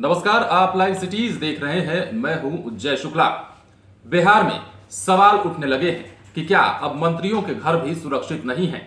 नमस्कार, आप live cities देख रहे हैं। मैं हूं जय शुक्ला। बिहार में सवाल उठने लगे हैं कि क्या अब मंत्रियों के घर भी सुरक्षित नहीं हैं।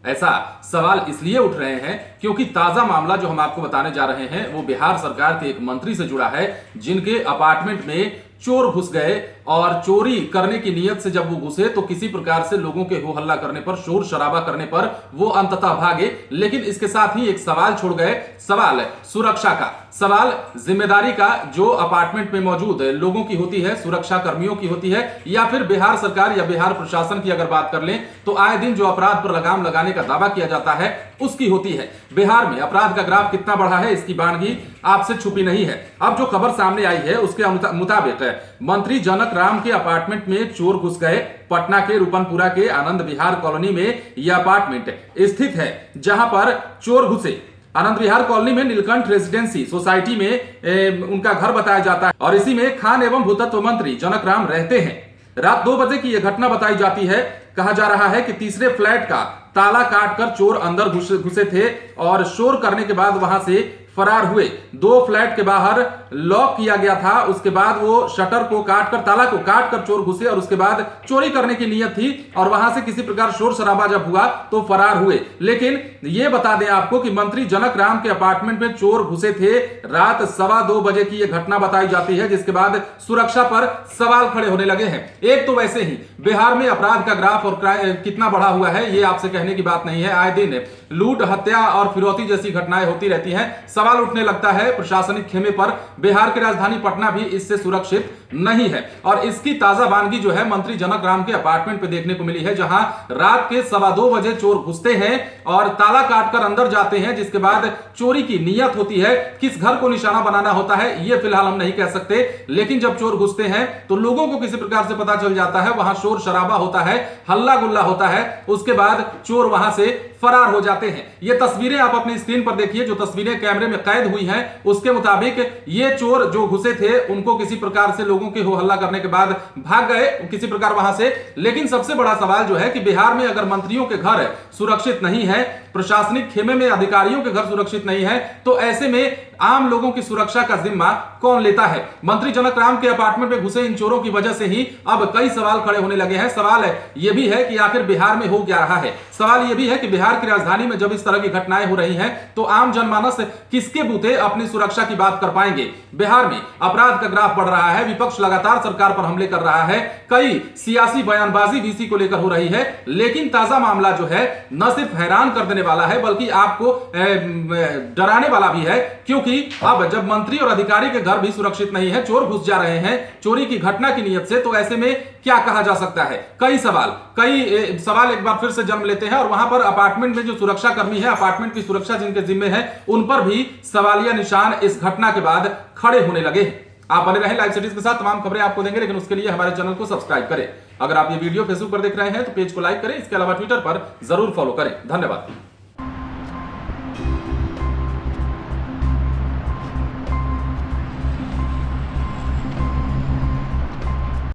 ऐसा सवाल इसलिए उठ रहे हैं क्योंकि ताजा मामला जो हम आपको बताने जा रहे हैं वो बिहार सरकार के एक मंत्री से जुड़ा है, जिनके अपार्टमेंट में चोर घुस गए और चोरी करने की नीयत से जब वो घुसे तो किसी प्रकार से लोगों के हो हल्ला करने पर, शोर शराबा करने पर वो अंततः भागे। लेकिन इसके साथ ही एक सवाल छोड़ गए, सवाल सुरक्षा का, सवाल जिम्मेदारी का, जो अपार्टमेंट में मौजूद लोगों की होती है, सुरक्षा कर्मियों की होती है, या फिर बिहार सरकार या बिहार प्रशासन की अगर बात कर लें तो आए दिन जो अपराध पर लगाम लगाने का दावा किया जाता है उसकी होती है। बिहार में अपराध का ग्राफ कितना बढ़ा है इसकी बानगी आपसे छुपी नहीं है। अब जो खबर सामने आई है उसके मुताबिक मंत्री जनक राम के अपार्टमेंट में चोर घुस गए। पटना के रूपनपुरा के आनंद विहार कॉलोनी में यह अपार्टमेंट स्थित है, जहां पर चोर घुसे। आनंद विहार कॉलोनी में नीलकंठ रेजिडेंसी सोसाइटी में उनका घर बताया जाता है और इसी में खान एवं भूतत्व मंत्री जनक राम रहते हैं। रात 2 बजे की यह घटना बताई जाती है। कहा जा रहा है कि तीसरे फ्लैट का ताला काटकर चोर अंदर घुसे थे और शोर करने के बाद वहां से फरार हुए। 2 फ्लैट के बाहर लॉक किया गया था। उसके बाद वो शटर को काटकर, ताला को काटकर चोर घुसे और उसके बाद चोरी करने की नीयत थी और वहां से किसी प्रकार शोर शराबा जब हुआ तो फरार हुए। लेकिन ये बता दें आपको कि मंत्री जनक राम के अपार्टमेंट में चोर घुसे थे। रात 2:15 बजे की यह घटना बताई जाती है, जिसके बाद सुरक्षा पर सवाल खड़े होने लगे हैं। एक तो वैसे ही बिहार में अपराध का ग्राफ और कितना बढ़ा हुआ है ये आपसे कहने की बात नहीं है। आए दिन लूट, हत्या और फिरौती जैसी घटनाएं होती रहती हैं। सवाल उठने लगता है प्रशासनिक खेमे पर। बिहार की राजधानी पटना भी इससे सुरक्षित नहीं है और इसकी ताजा वानगी जो है मंत्री जनक राम के अपार्टमेंट पे देखने को मिली है, जहां रात के 2:15 बजे चोर घुसते हैं और ताला काटकर अंदर जाते हैं, जिसके बाद चोरी की नीयत होती है। किस घर को निशाना बनाना होता है ये फिलहाल हम नहीं कह सकते, लेकिन जब चोर घुसते हैं तो लोगों को किसी प्रकार से पता चल जाता है, वहां शोर शराबा होता है, हल्ला गुल्ला होता है, उसके बाद चोर वहां से फरार हो जाते हैं। ये तस्वीरें आप अपनी स्क्रीन पर देखिए, जो तस्वीरें कैमरे में कैद हुई हैं उसके मुताबिक ये चोर जो घुसे थे उनको किसी प्रकार से लोगों के हो हल्ला करने के बाद भाग गए किसी प्रकार वहां से। लेकिन सबसे बड़ा सवाल जो है कि बिहार में अगर मंत्रियों के घर सुरक्षित नहीं है, प्रशासनिक खेमे में अधिकारियों के घर सुरक्षित नहीं है, तो ऐसे में आम लोगों की सुरक्षा का जिम्मा कौन लेता है। मंत्री जनक राम के अपार्टमेंट में घुसे इन चोरों की वजह से ही अब कई सवाल खड़े होने लगे हैं। सवाल यह भी है कि आखिर बिहार में हो क्या रहा है। सवाल यह भी है कि बिहार की राजधानी में जब इस तरह की घटनाएं हो रही हैं तो आम जनमानस किसके बूते अपनी सुरक्षा की बात कर पाएंगे। बिहार में अपराध का ग्राफ बढ़ रहा है, विपक्ष लगातार सरकार पर हमले कर रहा है, कई सियासी बयानबाजी वीसी को लेकर हो रही है। लेकिन ताजा मामला जो है न सिर्फ हैरान कर देने वाला है बल्कि आपको डराने वाला भी है, क्योंकि अब जब मंत्री और अधिकारी के घर भी सुरक्षित नहीं है, चोर घुस जा रहे हैं चोरी की घटना की नीयत से, तो ऐसे में क्या कहा जा सकता है। कई सवाल एक बार फिर से जन्म लेते हैं और वहां पर अपार्टमेंट में जो सुरक्षा कर्मी है, अपार्टमेंट की सुरक्षा जिनके जिम्मे है, उन पर भी सवालिया निशान इस घटना के बाद खड़े होने लगे हैं। आप बने रहें लाइव सिटीज के साथ, तमाम खबरें आपको देंगे, लेकिन उसके लिए हमारे चैनल को सब्सक्राइब करें। अगर आप ये वीडियो फेसबुक पर देख रहे हैं तो पेज को लाइक करें, इसके अलावा ट्विटर पर जरूर फॉलो करें। धन्यवाद।